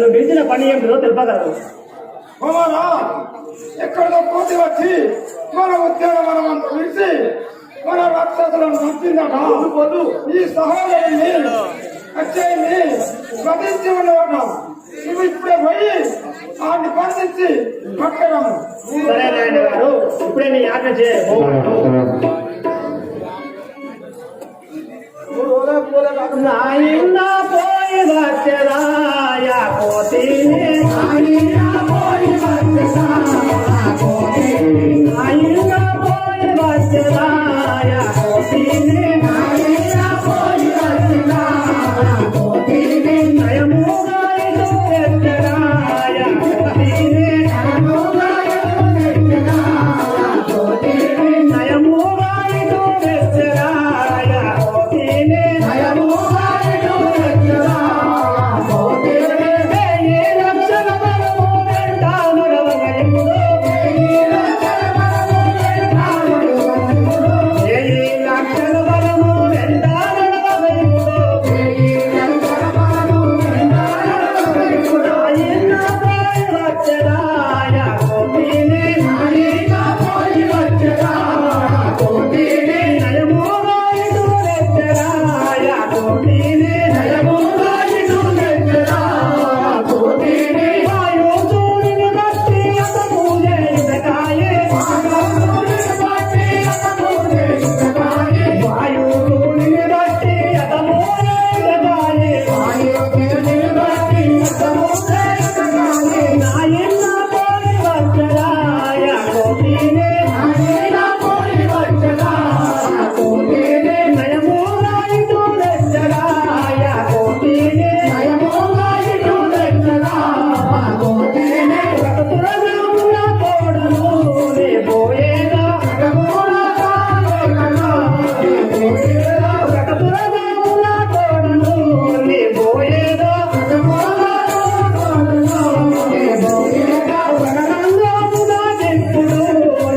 నన్ను పిలిచిన పని ఏమిటో తెలుపగలరు. ఎక్కడితో పోటీ వచ్చి మన ఉద్యోగం విడిచి మన రాక్షసులను చంపిందట. ఈ సహోదరుని అచ్చయ్యని స్వదించి ఉండవటం. నువ్వు ఇప్పుడే పోయి ఆడిని బంధించి పట్టడము. సరే నాయన గారు, ఇప్పుడే నీ ఆజ్ఞ నాయన పోయి వచ్చరాయ పోతే